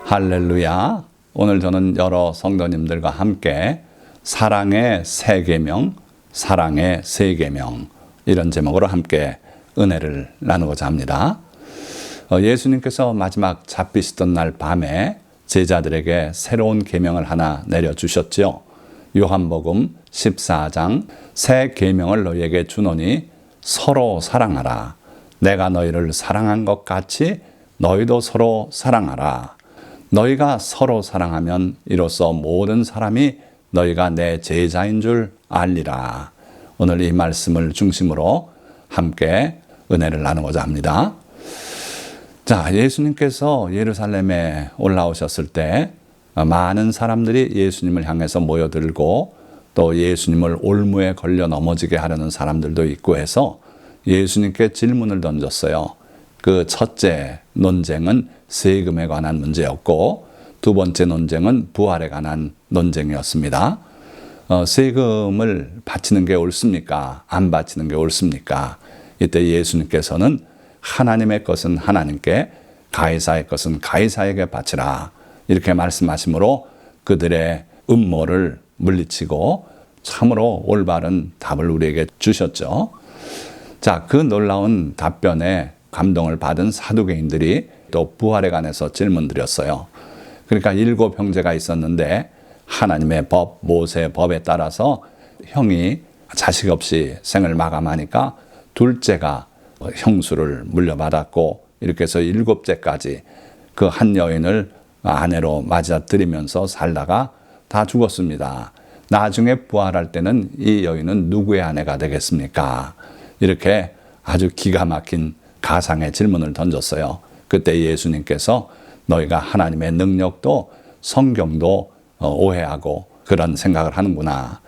할렐루야. 오늘 저는 여러 성도님들과 함께 사랑의 세 계명, 사랑의 세 계명 이런 제목으로 함께 은혜를 나누고자 합니다. 예수님께서 마지막 잡히시던 날 밤에 제자들에게 새로운 계명을 하나 내려주셨지요. 요한복음 14장 새 계명을 너희에게 주노니 서로 사랑하라. 내가 너희를 사랑한 것 같이 너희도 서로 사랑하라. 너희가 서로 사랑하면 이로써 모든 사람이 너희가 내 제자인 줄 알리라. 오늘 이 말씀을 중심으로 함께 은혜를 나누고자 합니다. 자, 예수님께서 예루살렘에 올라오셨을 때 많은 사람들이 예수님을 향해서 모여들고 또 예수님을 올무에 걸려 넘어지게 하려는 사람들도 있고 해서 예수님께 질문을 던졌어요. 그 첫째 논쟁은 세금에 관한 문제였고 두 번째 논쟁은 부활에 관한 논쟁이었습니다. 세금을 바치는 게 옳습니까? 안 바치는 게 옳습니까? 이때 예수님께서는 하나님의 것은 하나님께, 가이사의 것은 가이사에게 바치라 이렇게 말씀하심으로 그들의 음모를 물리치고 참으로 올바른 답을 우리에게 주셨죠. 자, 그 놀라운 답변에 감동을 받은 사두개인들이 또 부활에 관해서 질문드렸어요. 그러니까 7 형제가 있었는데 하나님의 법, 모세의 법에 따라서 형이 자식 없이 생을 마감하니까 둘째가 형수를 물려받았고 이렇게 해서 7째까지 그 한 여인을 아내로 맞아들이면서 살다가 다 죽었습니다. 나중에 부활할 때는 이 여인은 누구의 아내가 되겠습니까? 이렇게 아주 기가 막힌 가상의 질문을 던졌어요. 그때 예수님께서 너희가 하나님의 능력도 성경도 오해하고 그런 생각을 하는구나.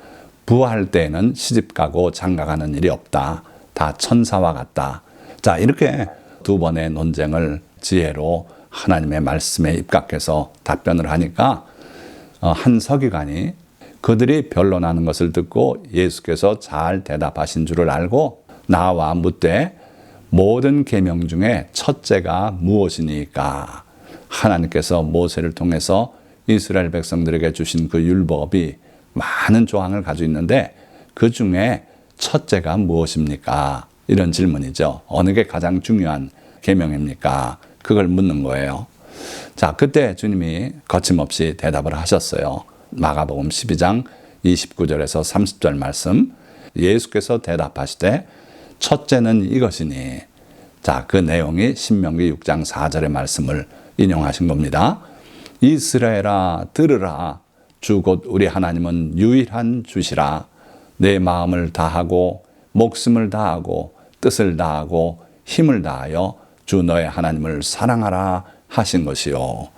부활할 때에는 시집가고 장가가는 일이 없다. 다 천사와 같다. 자, 이렇게 두 번의 논쟁을 지혜로 하나님의 말씀에 입각해서 답변을 하니까 한 서기관이 그들이 변론하는 것을 듣고 예수께서 잘 대답하신 줄을 알고 나와 묻되 모든 계명 중에 첫째가 무엇이니까? 하나님께서 모세를 통해서 이스라엘 백성들에게 주신 그 율법이 많은 조항을 가지고 있는데 그 중에 첫째가 무엇입니까? 이런 질문이죠. 어느 게 가장 중요한 계명입니까? 그걸 묻는 거예요. 자, 그때 주님이 거침없이 대답을 하셨어요. 마가복음 12장 29절에서 30절 말씀. 예수께서 대답하시되 첫째는 이것이니. 자, 그 내용이 신명기 6장 4절의 말씀을 인용하신 겁니다. 이스라엘아 들으라. 주 곧 우리 하나님은 유일한 주시라. 내 마음을 다하고 목숨을 다하고 뜻을 다하고 힘을 다하여 주 너의 하나님을 사랑하라 하신 것이요.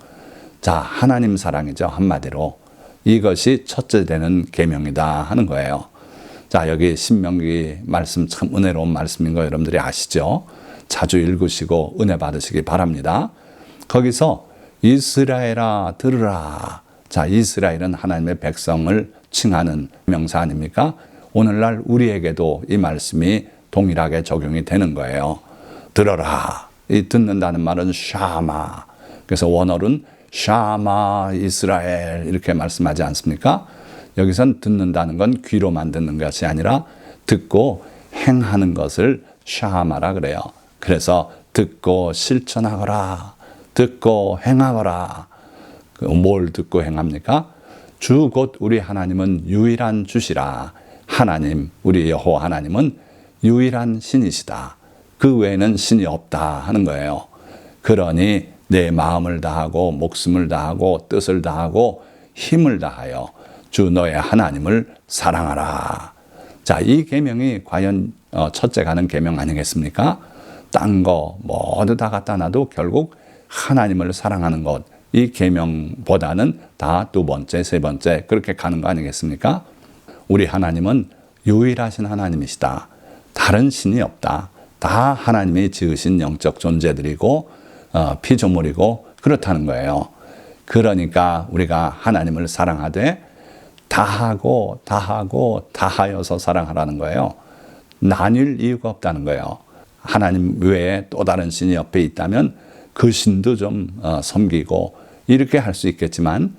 자, 하나님 사랑이죠. 한마디로 이것이 첫째 되는 계명이다 하는 거예요. 자, 여기 신명기 말씀 참 은혜로운 말씀인 거 여러분들이 아시죠? 자주 읽으시고 은혜 받으시기 바랍니다. 거기서 이스라엘아 들으라. 자, 이스라엘은 하나님의 백성을 칭하는 명사 아닙니까? 오늘날 우리에게도 이 말씀이 동일하게 적용이 되는 거예요. 들어라. 이 듣는다는 말은 샤마. 그래서 원어는 샤마 이스라엘 이렇게 말씀하지 않습니까? 여기선 듣는다는 건 귀로만 듣는 것이 아니라 듣고 행하는 것을 샤마라 그래요. 그래서 듣고 실천하거라. 듣고 행하거라. 뭘 듣고 행합니까? 주 곧 우리 하나님은 유일한 주시라. 하나님, 우리 여호와 하나님은 유일한 신이시다. 그 외에는 신이 없다 하는 거예요. 그러니 내 마음을 다하고 목숨을 다하고 뜻을 다하고 힘을 다하여 주 너의 하나님을 사랑하라. 자, 이 계명이 과연 첫째 가는 계명 아니겠습니까? 딴 거 모두 다 갖다 놔도 결국 하나님을 사랑하는 것, 이 계명보다는 다 두 번째, 세 번째 그렇게 가는 거 아니겠습니까? 우리 하나님은 유일하신 하나님이시다. 다른 신이 없다. 다 하나님이 지으신 영적 존재들이고 피조물이고 그렇다는 거예요. 그러니까 우리가 하나님을 사랑하되 다하고 다하여서 사랑하라는 거예요. 나뉠 이유가 없다는 거예요. 하나님 외에 또 다른 신이 옆에 있다면 그 신도 좀 섬기고 이렇게 할 수 있겠지만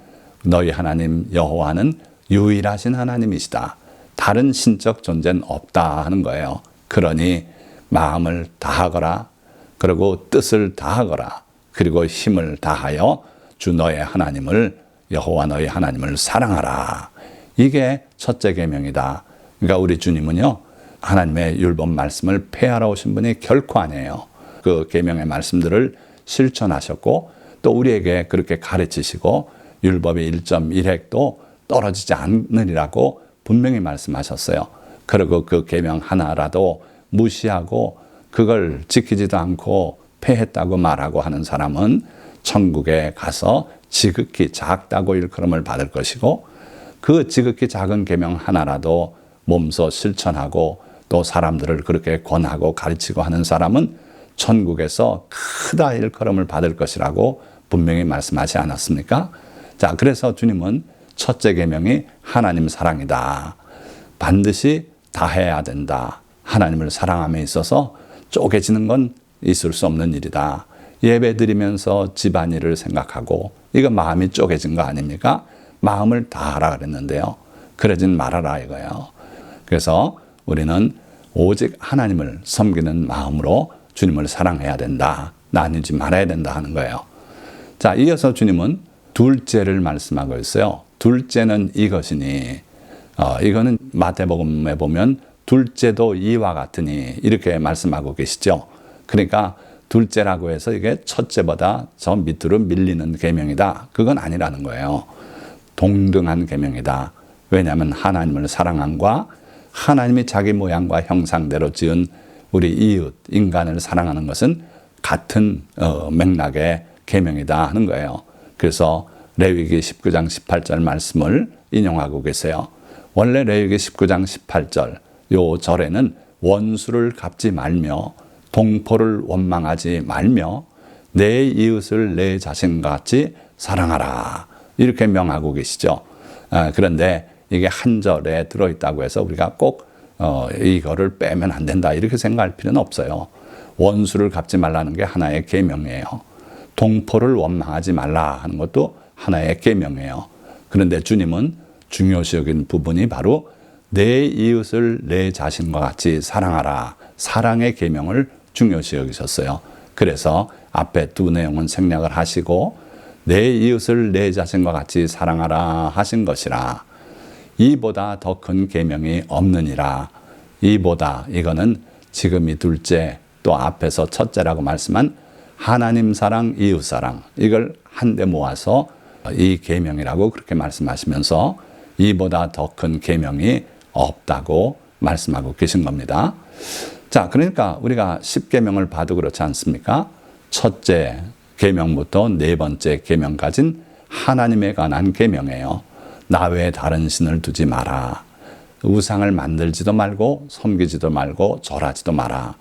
너희 하나님 여호와는 유일하신 하나님이시다. 다른 신적 존재는 없다 하는 거예요. 그러니 마음을 다하거라. 그리고 뜻을 다하거라. 그리고 힘을 다하여 주 너의 하나님을 여호와 너희 하나님을 사랑하라. 이게 첫째 계명이다. 그러니까 우리 주님은요, 하나님의 율법 말씀을 폐하러 오신 분이 결코 아니에요. 그 계명의 말씀들을 실천하셨고 또 우리에게 그렇게 가르치시고 율법의 1.1획도 떨어지지 않으리라고 분명히 말씀하셨어요. 그리고 그 계명 하나라도 무시하고 그걸 지키지도 않고 폐했다고 말하고 하는 사람은 천국에 가서 지극히 작다고 일컬음을 받을 것이고, 그 지극히 작은 계명 하나라도 몸소 실천하고 또 사람들을 그렇게 권하고 가르치고 하는 사람은 천국에서 크다 일컬음을 받을 것이라고 분명히 말씀하지 않았습니까? 자, 그래서 주님은 첫째 계명이 하나님 사랑이다. 반드시 다해야 된다. 하나님을 사랑함에 있어서 쪼개지는 건 있을 수 없는 일이다. 예배 드리면서 집안일을 생각하고 이거 마음이 쪼개진 거 아닙니까? 마음을 다하라 그랬는데요. 그러진 말아라 이거예요. 그래서 우리는 오직 하나님을 섬기는 마음으로 주님을 사랑해야 된다. 나뉘지 말아야 된다 하는 거예요. 자, 이어서 주님은 둘째를 말씀하고 있어요. 둘째는 이것이니, 이거는 마태복음에 보면 둘째도 이와 같으니 이렇게 말씀하고 계시죠. 그러니까 둘째라고 해서 이게 첫째보다 저 밑으로 밀리는 계명이다. 그건 아니라는 거예요. 동등한 계명이다. 왜냐하면 하나님을 사랑함과 하나님이 자기 모양과 형상대로 지은 우리 이웃, 인간을 사랑하는 것은 같은 맥락의 계명이다 하는 거예요. 그래서 레위기 19장 18절 말씀을 인용하고 계세요. 원래 레위기 19장 18절 요 절에는 원수를 갚지 말며 동포를 원망하지 말며 내 이웃을 내 자신같이 사랑하라. 이렇게 명하고 계시죠. 그런데 이게 한 절에 들어있다고 해서 우리가 꼭 이거를 빼면 안 된다 이렇게 생각할 필요는 없어요. 원수를 갚지 말라는 게 하나의 계명이에요. 동포를 원망하지 말라 하는 것도 하나의 계명이에요. 그런데 주님은 중요시 여긴 부분이 바로 내 이웃을 내 자신과 같이 사랑하라. 사랑의 계명을 중요시 여기셨어요. 그래서 앞에 두 내용은 생략을 하시고 내 이웃을 내 자신과 같이 사랑하라 하신 것이라. 이보다 더 큰 계명이 없느니라. 이보다, 이거는 지금 이 둘째 또 앞에서 첫째라고 말씀한 하나님 사랑, 이웃 사랑, 이걸 한데 모아서 이 계명이라고 그렇게 말씀하시면서 이보다 더 큰 계명이 없다고 말씀하고 계신 겁니다. 자, 그러니까 우리가 10계명을 봐도 그렇지 않습니까? 첫째 계명부터 네 번째 계명까지는 하나님에 관한 계명이에요. 나 외에 다른 신을 두지 마라. 우상을 만들지도 말고 섬기지도 말고 절하지도 마라.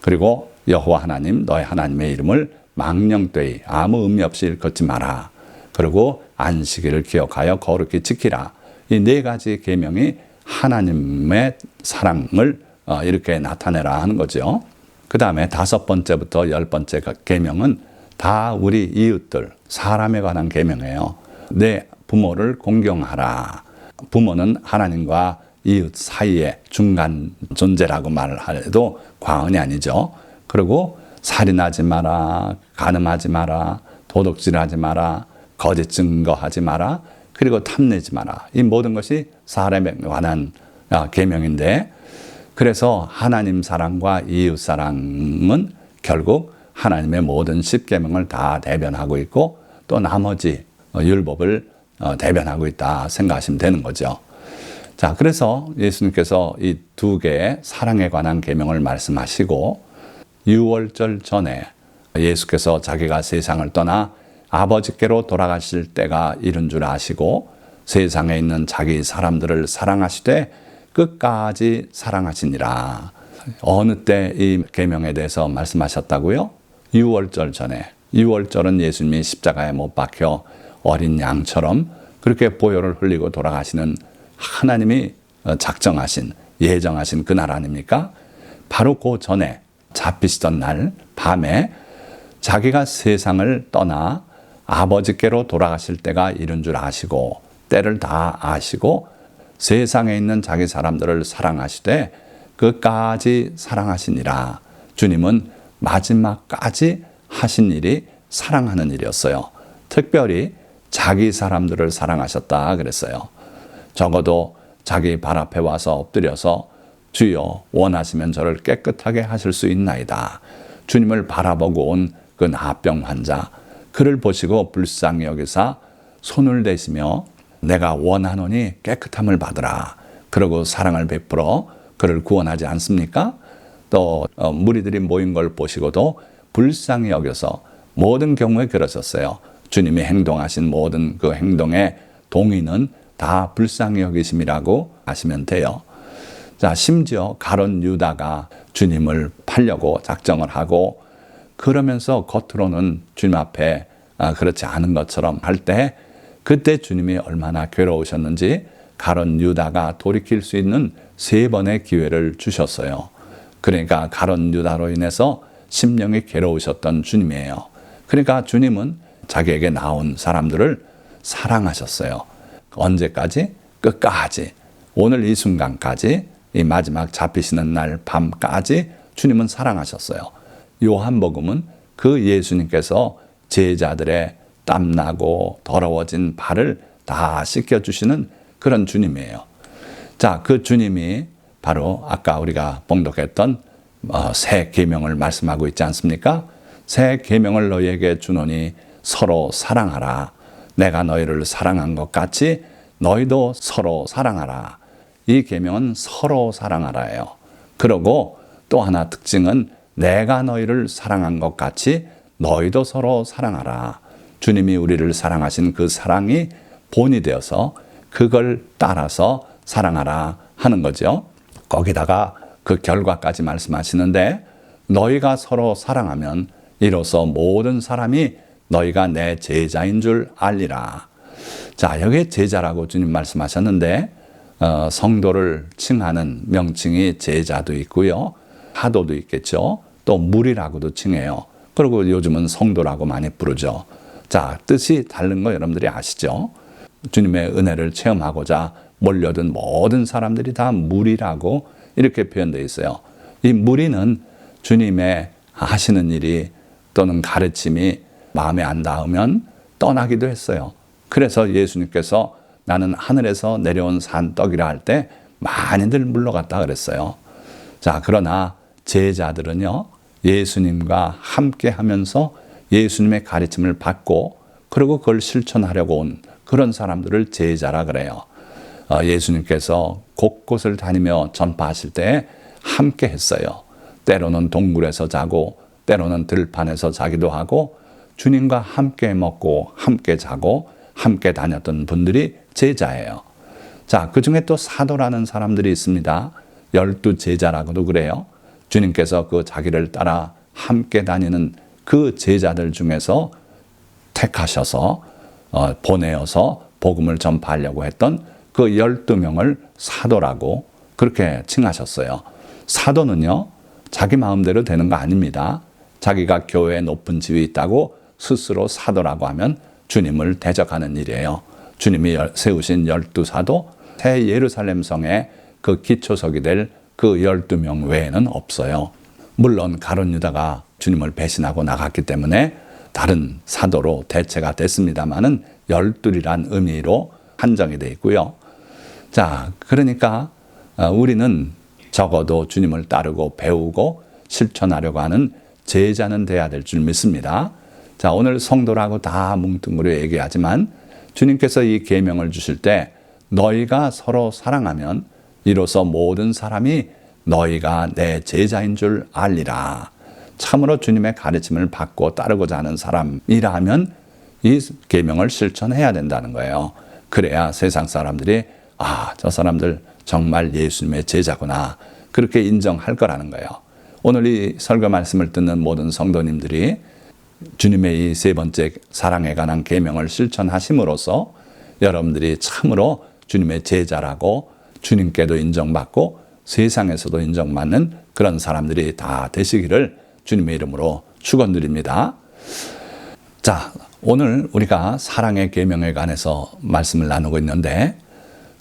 그리고 여호와 하나님 너의 하나님의 이름을 망령되이 아무 의미 없이 일컫지 마라. 그리고 안식일을 기억하여 거룩히 지키라. 이 네 가지 계명이 하나님의 사랑을 이렇게 나타내라 하는 거죠. 그 다음에 5번째부터 10번째 계명은 다 우리 이웃들, 사람에 관한 계명이에요. 내 부모를 공경하라. 부모는 하나님과 이웃 사이의 중간 존재라고 말해도 과언이 아니죠. 그리고 살인하지 마라, 간음하지 마라, 도둑질하지 마라, 거짓 증거하지 마라, 그리고 탐내지 마라. 이 모든 것이 사람에 관한 계명인데, 그래서 하나님 사랑과 이웃 사랑은 결국 하나님의 모든 10계명을 다 대변하고 있고 또 나머지 율법을 대변하고 있다 생각하시면 되는 거죠. 자, 그래서 예수님께서 이 두 개의 사랑에 관한 계명을 말씀하시고 유월절 전에 예수께서 자기가 세상을 떠나 아버지께로 돌아가실 때가 이른 줄 아시고 세상에 있는 자기 사람들을 사랑하시되 끝까지 사랑하시니라. 어느 때 이 계명에 대해서 말씀하셨다고요? 유월절 전에. 유월절은 예수님이 십자가에 못 박혀 어린 양처럼 그렇게 보혈을 흘리고 돌아가시는 하나님이 작정하신, 예정하신 그날 아닙니까? 바로 그 전에 잡히시던 날 밤에 자기가 세상을 떠나 아버지께로 돌아가실 때가 이른 줄 아시고 때를 다 아시고 세상에 있는 자기 사람들을 사랑하시되 끝까지 사랑하시니라. 주님은 마지막까지 하신 일이 사랑하는 일이었어요. 특별히 자기 사람들을 사랑하셨다 그랬어요. 적어도 자기 발 앞에 와서 엎드려서 주여 원하시면 저를 깨끗하게 하실 수 있나이다. 주님을 바라보고 온 그 나병 환자, 그를 보시고 불쌍히 여기사 손을 대시며 내가 원하노니 깨끗함을 받으라. 그러고 사랑을 베풀어 그를 구원하지 않습니까? 또 무리들이 모인 걸 보시고도 불쌍히 여겨서 모든 경우에 그러셨어요. 주님이 행동하신 모든 그 행동의 동의는 다 불쌍히 여기심이라고 하시면 돼요. 자, 심지어 가룟 유다가 주님을 팔려고 작정을 하고 그러면서 겉으로는 주님 앞에 그렇지 않은 것처럼 할 때 그때 주님이 얼마나 괴로우셨는지 가룟 유다가 돌이킬 수 있는 3번의 기회를 주셨어요. 그러니까 가룟 유다로 인해서 심령이 괴로우셨던 주님이에요. 그러니까 주님은 자기에게 나온 사람들을 사랑하셨어요. 언제까지? 끝까지. 오늘 이 순간까지, 이 마지막 잡히시는 날 밤까지 주님은 사랑하셨어요. 요한복음은 그 예수님께서 제자들의 땀나고 더러워진 발을 다 씻겨주시는 그런 주님이에요. 자, 그 주님이 바로 아까 우리가 봉독했던 새 계명을 말씀하고 있지 않습니까? 새 계명을 너희에게 주노니 서로 사랑하라. 내가 너희를 사랑한 것 같이 너희도 서로 사랑하라. 이 계명은 서로 사랑하라예요. 그리고 또 하나 특징은 내가 너희를 사랑한 것 같이 너희도 서로 사랑하라. 주님이 우리를 사랑하신 그 사랑이 본이 되어서 그걸 따라서 사랑하라 하는 거죠. 거기다가 그 결과까지 말씀하시는데 너희가 서로 사랑하면 이로써 모든 사람이 너희가 내 제자인 줄 알리라. 자, 여기 제자라고 주님 말씀하셨는데 성도를 칭하는 명칭이 제자도 있고요. 사도도 있겠죠. 또 무리라고도 칭해요. 그리고 요즘은 성도라고 많이 부르죠. 자, 뜻이 다른 거 여러분들이 아시죠? 주님의 은혜를 체험하고자 몰려든 모든 사람들이 다 무리라고 이렇게 표현되어 있어요. 이 무리는 주님의 하시는 일이 또는 가르침이 마음에 안 닿으면 떠나기도 했어요. 그래서 예수님께서 나는 하늘에서 내려온 산떡이라 할 때 많이들 물러갔다 그랬어요. 자, 그러나 제자들은요, 예수님과 함께 하면서 예수님의 가르침을 받고 그리고 그걸 실천하려고 온 그런 사람들을 제자라 그래요. 예수님께서 곳곳을 다니며 전파하실 때 함께 했어요. 때로는 동굴에서 자고 때로는 들판에서 자기도 하고 주님과 함께 먹고 함께 자고 함께 다녔던 분들이 제자예요. 자, 그 중에 또 사도라는 사람들이 있습니다. 12 제자라고도 그래요. 주님께서 그 자기를 따라 함께 다니는 그 제자들 중에서 택하셔서 보내어서 복음을 전파하려고 했던 그 12명을 사도라고 그렇게 칭하셨어요. 사도는요, 자기 마음대로 되는 거 아닙니다. 자기가 교회에 높은 지위 있다고 스스로 사도라고 하면 주님을 대적하는 일이에요. 주님이 세우신 12사도, 새 예루살렘 성의 그 기초석이 될 그 12명 외에는 없어요. 물론 가룟 유다가 주님을 배신하고 나갔기 때문에 다른 사도로 대체가 됐습니다마는 12이란 의미로 한정이 되어 있고요. 자, 그러니까 우리는 적어도 주님을 따르고 배우고 실천하려고 하는 제자는 돼야 될 줄 믿습니다. 자, 오늘 성도라고 다 뭉뚱그려 얘기하지만 주님께서 이 계명을 주실 때 너희가 서로 사랑하면 이로써 모든 사람이 너희가 내 제자인 줄 알리라. 참으로 주님의 가르침을 받고 따르고자 하는 사람이라면 이 계명을 실천해야 된다는 거예요. 그래야 세상 사람들이 저 사람들 정말 예수님의 제자구나 그렇게 인정할 거라는 거예요. 오늘 이 설교 말씀을 듣는 모든 성도님들이 주님의 이 3번째 사랑에 관한 계명을 실천하심으로써 여러분들이 참으로 주님의 제자라고 주님께도 인정받고 세상에서도 인정받는 그런 사람들이 다 되시기를 주님의 이름으로 축원드립니다. 자, 오늘 우리가 사랑의 계명에 관해서 말씀을 나누고 있는데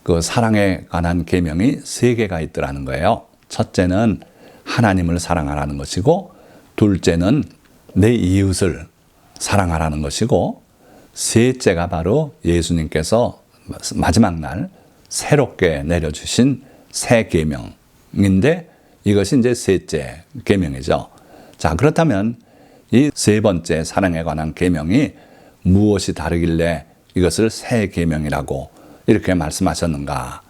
그 사랑에 관한 계명이 3개가 있더라는 거예요. 첫째는 하나님을 사랑하라는 것이고, 둘째는 내 이웃을 사랑하라는 것이고, 셋째가 바로 예수님께서 마지막 날 새롭게 내려주신 새 계명인데, 이것이 이제 셋째 계명이죠. 자, 그렇다면 이 세 번째 사랑에 관한 계명이 무엇이 다르길래 이것을 새 계명이라고 이렇게 말씀하셨는가?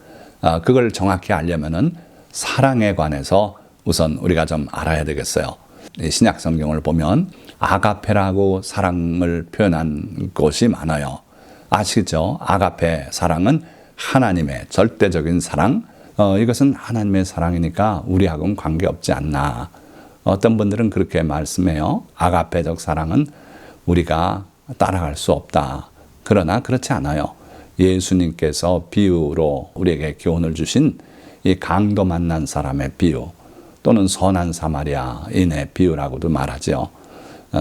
그걸 정확히 알려면은 사랑에 관해서 우선 우리가 좀 알아야 되겠어요. 신약 성경을 보면 아가페라고 사랑을 표현한 곳이 많아요. 아시죠? 아가페 사랑은 하나님의 절대적인 사랑. 이것은 하나님의 사랑이니까 우리하고는 관계없지 않나. 어떤 분들은 그렇게 말씀해요. 아가페적 사랑은 우리가 따라갈 수 없다. 그러나 그렇지 않아요. 예수님께서 비유로 우리에게 교훈을 주신 이 강도 만난 사람의 비유, 또는 선한 사마리아인의 비유라고도 말하죠.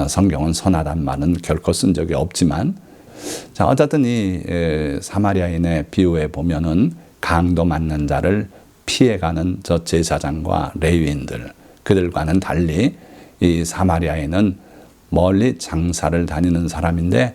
성경은 선하단 말은 결코 쓴 적이 없지만, 자, 어쨌든 이 사마리아인의 비유에 보면은 강도 만난 자를 피해가는 저 제사장과 레위인들, 그들과는 달리 이 사마리아인은 멀리 장사를 다니는 사람인데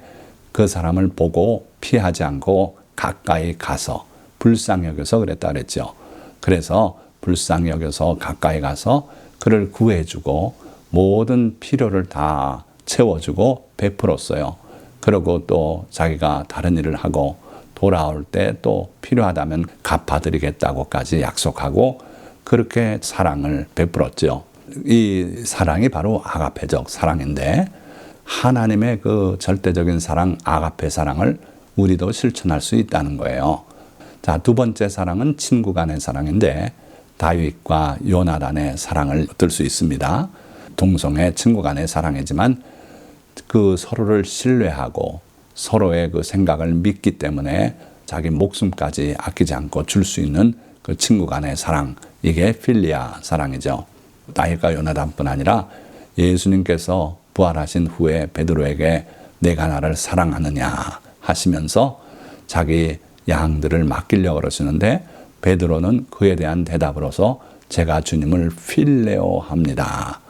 그 사람을 보고 피하지 않고 가까이 가서 불쌍히 여겨서 그랬다 그랬죠. 그래서 불쌍히 여겨서 가까이 가서 그를 구해주고 모든 필요를 다 채워주고 베풀었어요. 그리고 또 자기가 다른 일을 하고 돌아올 때 또 필요하다면 갚아드리겠다고까지 약속하고 그렇게 사랑을 베풀었죠. 이 사랑이 바로 아가페적 사랑인데, 하나님의 그 절대적인 사랑, 아가페 사랑을 우리도 실천할 수 있다는 거예요. 자, 두 번째 사랑은 친구 간의 사랑인데, 다윗과 요나단의 사랑을 얻을 수 있습니다. 동성애 친구 간의 사랑이지만 그 서로를 신뢰하고 서로의 그 생각을 믿기 때문에 자기 목숨까지 아끼지 않고 줄 수 있는 그 친구 간의 사랑, 이게 필리아 사랑이죠. 다윗과 요나단뿐 아니라 예수님께서 부활하신 후에 베드로에게 내가 나를 사랑하느냐 하시면서 자기 양들을 맡기려고 그러시는데, 베드로는 그에 대한 대답으로서 제가 주님을 필레오합니다.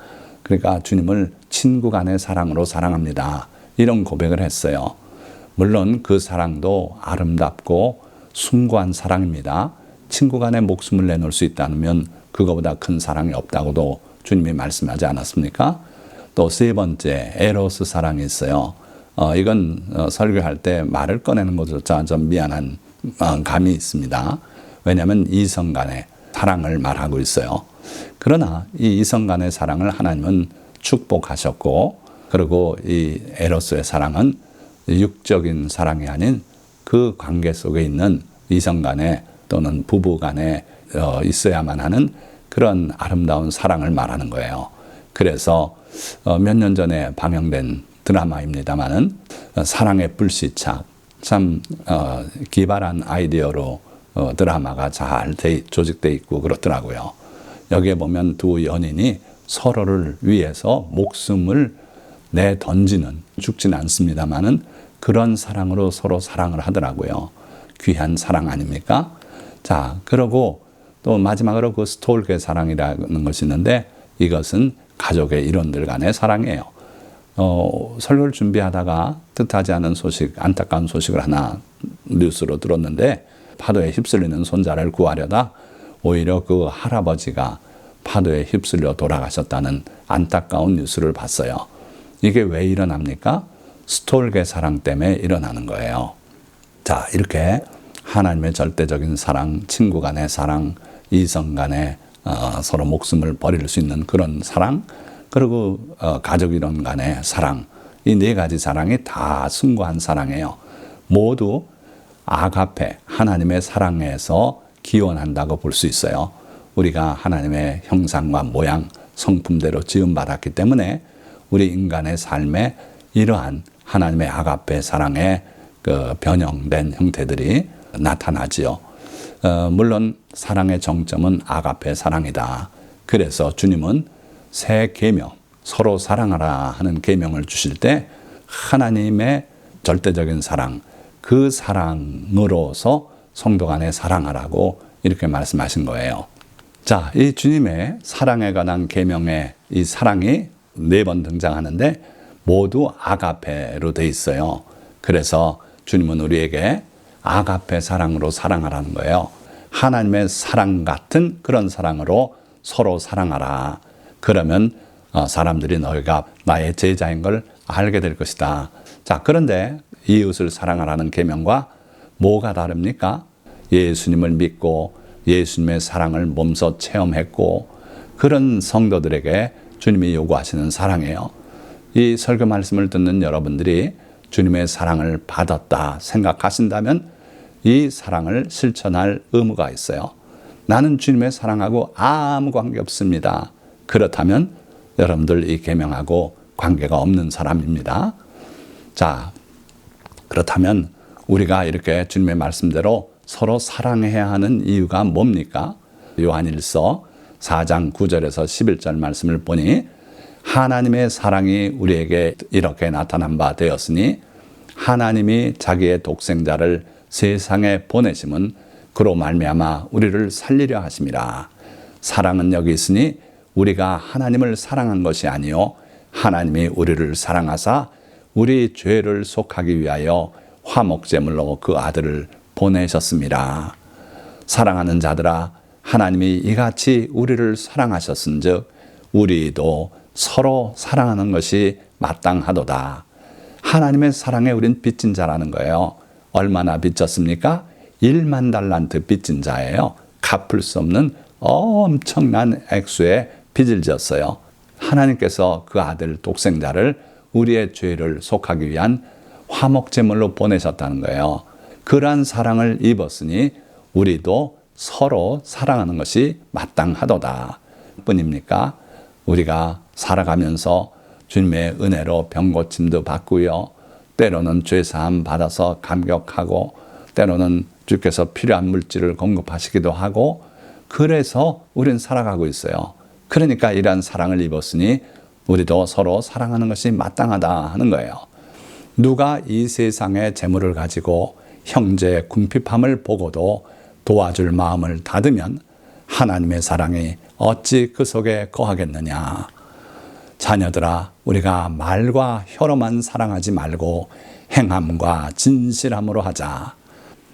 그러니까 주님을 친구 간의 사랑으로 사랑합니다. 이런 고백을 했어요. 물론 그 사랑도 아름답고 숭고한 사랑입니다. 친구 간에 목숨을 내놓을 수 있다면 그거보다 큰 사랑이 없다고도 주님이 말씀하지 않았습니까? 또 세 번째, 에로스 사랑이 있어요. 이건 설교할 때 말을 꺼내는 것조차 좀 미안한 감이 있습니다. 왜냐하면 이성 간의 사랑을 말하고 있어요. 그러나 이 이성 간의 사랑을 하나님은 축복하셨고, 그리고 이 에로스의 사랑은 육적인 사랑이 아닌 그 관계 속에 있는 이성 간에 또는 부부 간에 있어야만 하는 그런 아름다운 사랑을 말하는 거예요. 그래서 몇 년 전에 방영된 드라마입니다만은 사랑의 불시착, 참 기발한 아이디어로 드라마가 잘 조직되어 있고 그렇더라고요. 여기에 보면 두 연인이 서로를 위해서 목숨을 내던지는, 죽지는 않습니다만은 그런 사랑으로 서로 사랑을 하더라고요. 귀한 사랑 아닙니까? 자, 그러고 또 마지막으로 그 스톨게 사랑이라는 것이 있는데, 이것은 가족의 일원들 간의 사랑이에요. 설교를 준비하다가 뜻하지 않은 소식, 안타까운 소식을 하나 뉴스로 들었는데, 파도에 휩쓸리는 손자를 구하려다 오히려 그 할아버지가 파도에 휩쓸려 돌아가셨다는 안타까운 뉴스를 봤어요. 이게 왜 일어납니까? 스톨게 사랑 때문에 일어나는 거예요. 자, 이렇게 하나님의 절대적인 사랑, 친구 간의 사랑, 이성 간에 서로 목숨을 버릴 수 있는 그런 사랑, 그리고 가족 일원 간의 사랑, 이 네 가지 사랑이 다 숭고한 사랑이에요. 모두 아가페, 하나님의 사랑에서 기원한다고 볼 수 있어요. 우리가 하나님의 형상과 모양, 성품대로 지음받았기 때문에 우리 인간의 삶에 이러한 하나님의 아가페 사랑의 그 변형된 형태들이 나타나지요. 물론 사랑의 정점은 아가페 사랑이다. 그래서 주님은 새 계명, 서로 사랑하라 하는 계명을 주실 때 하나님의 절대적인 사랑, 그 사랑으로서 성도 간에 사랑하라고 이렇게 말씀하신 거예요. 자, 이 주님의 사랑에 관한 계명에 이 사랑이 4번 등장하는데 모두 아가페로 돼 있어요. 그래서 주님은 우리에게 아가페 사랑으로 사랑하라는 거예요. 하나님의 사랑 같은 그런 사랑으로 서로 사랑하라. 그러면 사람들이 너희가 나의 제자인 걸 알게 될 것이다. 자, 그런데 이웃을 사랑하라는 계명과 뭐가 다릅니까? 예수님을 믿고 예수님의 사랑을 몸소 체험했고 그런 성도들에게 주님이 요구하시는 사랑이에요. 이 설교 말씀을 듣는 여러분들이 주님의 사랑을 받았다 생각하신다면 이 사랑을 실천할 의무가 있어요. 나는 주님의 사랑하고 아무 관계 없습니다. 그렇다면 여러분들 이 계명하고 관계가 없는 사람입니다. 자, 그렇다면 우리가 이렇게 주님의 말씀대로 서로 사랑해야 하는 이유가 뭡니까? 요한일서 4장 9절에서 11절 말씀을 보니 하나님의 사랑이 우리에게 이렇게 나타난 바 되었으니 하나님이 자기의 독생자를 세상에 보내심은 그로 말미암아 우리를 살리려 하심이라. 사랑은 여기 있으니 우리가 하나님을 사랑한 것이 아니요 하나님이 우리를 사랑하사 우리 죄를 속하기 위하여 화목제물로 그 아들을 보내셨습니다. 사랑하는 자들아, 하나님이 이같이 우리를 사랑하셨은즉 우리도 서로 사랑하는 것이 마땅하도다. 하나님의 사랑에 우린 빚진 자라는 거예요. 얼마나 빚졌습니까? 1만 달란트 빚진 자예요. 갚을 수 없는 엄청난 액수의 빚을 졌어요. 하나님께서 그 아들 독생자를 우리의 죄를 속하기 위한 화목제물로 보내셨다는 거예요. 그러한 사랑을 입었으니 우리도 서로 사랑하는 것이 마땅하도다 뿐입니까? 우리가 살아가면서 주님의 은혜로 병고침도 받고요. 때로는 죄사함 받아서 감격하고 때로는 주께서 필요한 물질을 공급하시기도 하고 그래서 우리는 살아가고 있어요. 그러니까 이러한 사랑을 입었으니 우리도 서로 사랑하는 것이 마땅하다 하는 거예요. 누가 이 세상의 재물을 가지고 형제의 궁핍함을 보고도 도와줄 마음을 닫으면 하나님의 사랑이 어찌 그 속에 거하겠느냐. 자녀들아, 우리가 말과 혀로만 사랑하지 말고 행함과 진실함으로 하자.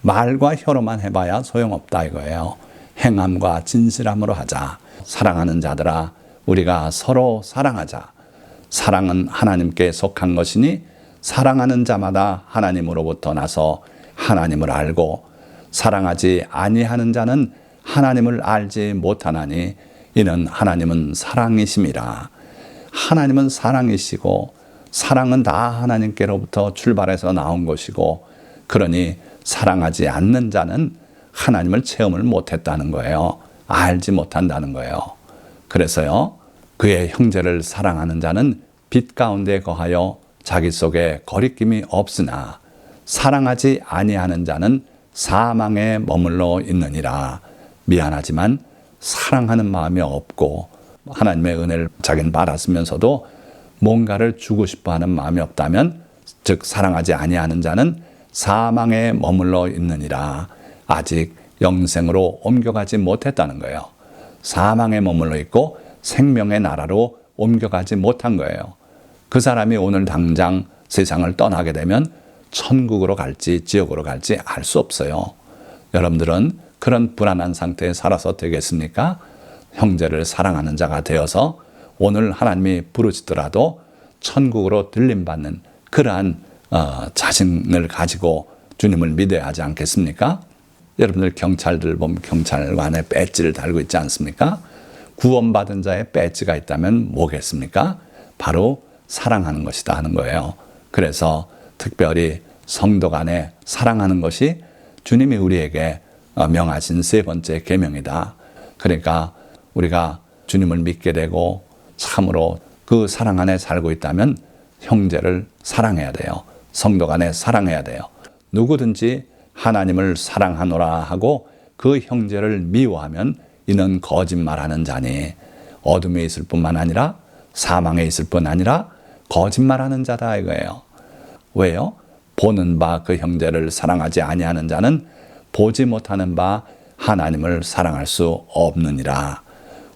말과 혀로만 해봐야 소용없다 이거예요. 행함과 진실함으로 하자. 사랑하는 자들아, 우리가 서로 사랑하자. 사랑은 하나님께 속한 것이니 사랑하는 자마다 하나님으로부터 나서 하나님을 알고 사랑하지 아니하는 자는 하나님을 알지 못하나니 이는 하나님은 사랑이심이라. 하나님은 사랑이시고 사랑은 다 하나님께로부터 출발해서 나온 것이고 그러니 사랑하지 않는 자는 하나님을 체험을 못했다는 거예요. 알지 못한다는 거예요. 그래서요, 그의 형제를 사랑하는 자는 빛 가운데 거하여 자기 속에 거리낌이 없으나 사랑하지 아니하는 자는 사망에 머물러 있느니라. 미안하지만 사랑하는 마음이 없고 하나님의 은혜를 자기는 받았으면서도 뭔가를 주고 싶어하는 마음이 없다면 즉 사랑하지 아니하는 자는 사망에 머물러 있느니라. 아직 영생으로 옮겨가지 못했다는 거예요. 사망에 머물러 있고 생명의 나라로 옮겨가지 못한 거예요. 그 사람이 오늘 당장 세상을 떠나게 되면 천국으로 갈지 지옥으로 갈지 알 수 없어요. 여러분들은 그런 불안한 상태에 살아서 되겠습니까? 형제를 사랑하는 자가 되어서 오늘 하나님이 부르시더라도 천국으로 들림받는 그러한 자신을 가지고 주님을 믿어야 하지 않겠습니까? 여러분들 경찰들 보면 경찰관에 배지를 달고 있지 않습니까? 구원받은 자의 배지가 있다면 뭐겠습니까? 바로 사랑하는 것이다 하는 거예요. 그래서 특별히 성도 간에 사랑하는 것이 주님이 우리에게 명하신 3번째 계명이다. 그러니까 우리가 주님을 믿게 되고 참으로 그 사랑 안에 살고 있다면 형제를 사랑해야 돼요. 성도 간에 사랑해야 돼요. 누구든지 하나님을 사랑하노라 하고 그 형제를 미워하면 이는 거짓말하는 자니 어둠에 있을 뿐만 아니라 사망에 있을 뿐 아니라 거짓말하는 자다 이거예요. 왜요? 보는 바 그 형제를 사랑하지 아니하는 자는 보지 못하는 바 하나님을 사랑할 수 없느니라.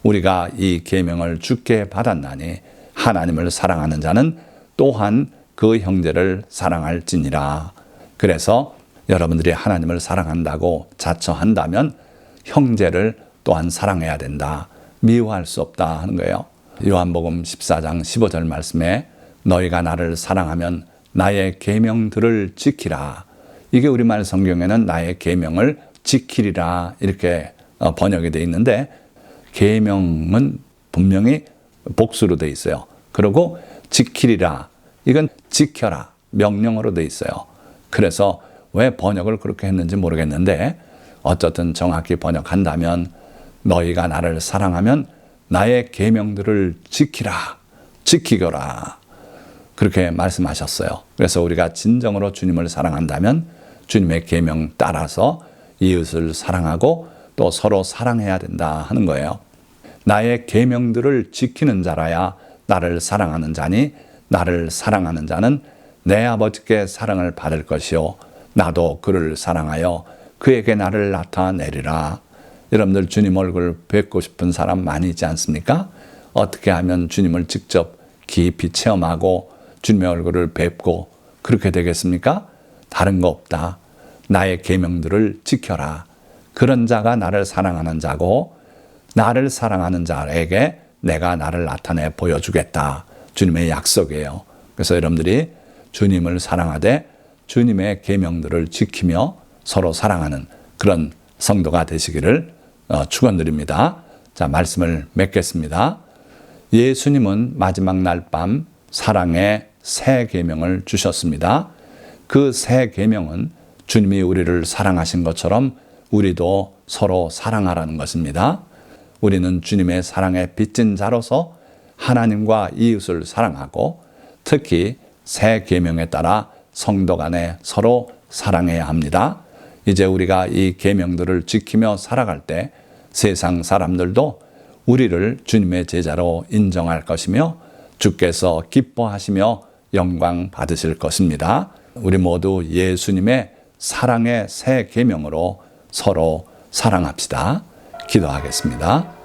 우리가 이 계명을 주께 받았나니 하나님을 사랑하는 자는 또한 그 형제를 사랑할지니라. 그래서 여러분들이 하나님을 사랑한다고 자처한다면 형제를 또한 사랑해야 된다. 미워할 수 없다 하는 거예요. 요한복음 14장 15절 말씀에 너희가 나를 사랑하면 나의 계명들을 지키라. 이게 우리말 성경에는 나의 계명을 지키리라 이렇게 번역이 되어 있는데 계명은 분명히 복수로 되어 있어요. 그리고 지키리라. 이건 지켜라. 명령어로 되어 있어요. 그래서 왜 번역을 그렇게 했는지 모르겠는데 어쨌든 정확히 번역한다면 너희가 나를 사랑하면 나의 계명들을 지키라. 지키거라. 그렇게 말씀하셨어요. 그래서 우리가 진정으로 주님을 사랑한다면 주님의 계명 따라서 이웃을 사랑하고 또 서로 사랑해야 된다 하는 거예요. 나의 계명들을 지키는 자라야 나를 사랑하는 자니 나를 사랑하는 자는 내 아버지께 사랑을 받을 것이요 나도 그를 사랑하여 그에게 나를 나타내리라. 여러분들 주님 얼굴 뵙고 싶은 사람 많이 있지 않습니까? 어떻게 하면 주님을 직접 깊이 체험하고 주님의 얼굴을 뵙고 그렇게 되겠습니까? 다른 거 없다. 나의 계명들을 지켜라. 그런 자가 나를 사랑하는 자고 나를 사랑하는 자에게 내가 나를 나타내 보여주겠다. 주님의 약속이에요. 그래서 여러분들이 주님을 사랑하되 주님의 계명들을 지키며 서로 사랑하는 그런 성도가 되시기를 축원드립니다. 자, 말씀을 맺겠습니다. 예수님은 마지막 날 밤 사랑의 새 계명을 주셨습니다. 그 새 계명은 주님이 우리를 사랑하신 것처럼 우리도 서로 사랑하라는 것입니다. 우리는 주님의 사랑에 빚진 자로서 하나님과 이웃을 사랑하고 특히 새 계명에 따라 성도 간에 서로 사랑해야 합니다. 이제 우리가 이 계명들을 지키며 살아갈 때 세상 사람들도 우리를 주님의 제자로 인정할 것이며 주께서 기뻐하시며 영광 받으실 것입니다. 우리 모두 예수님의 사랑의 새 계명으로 서로 사랑합시다. 기도하겠습니다.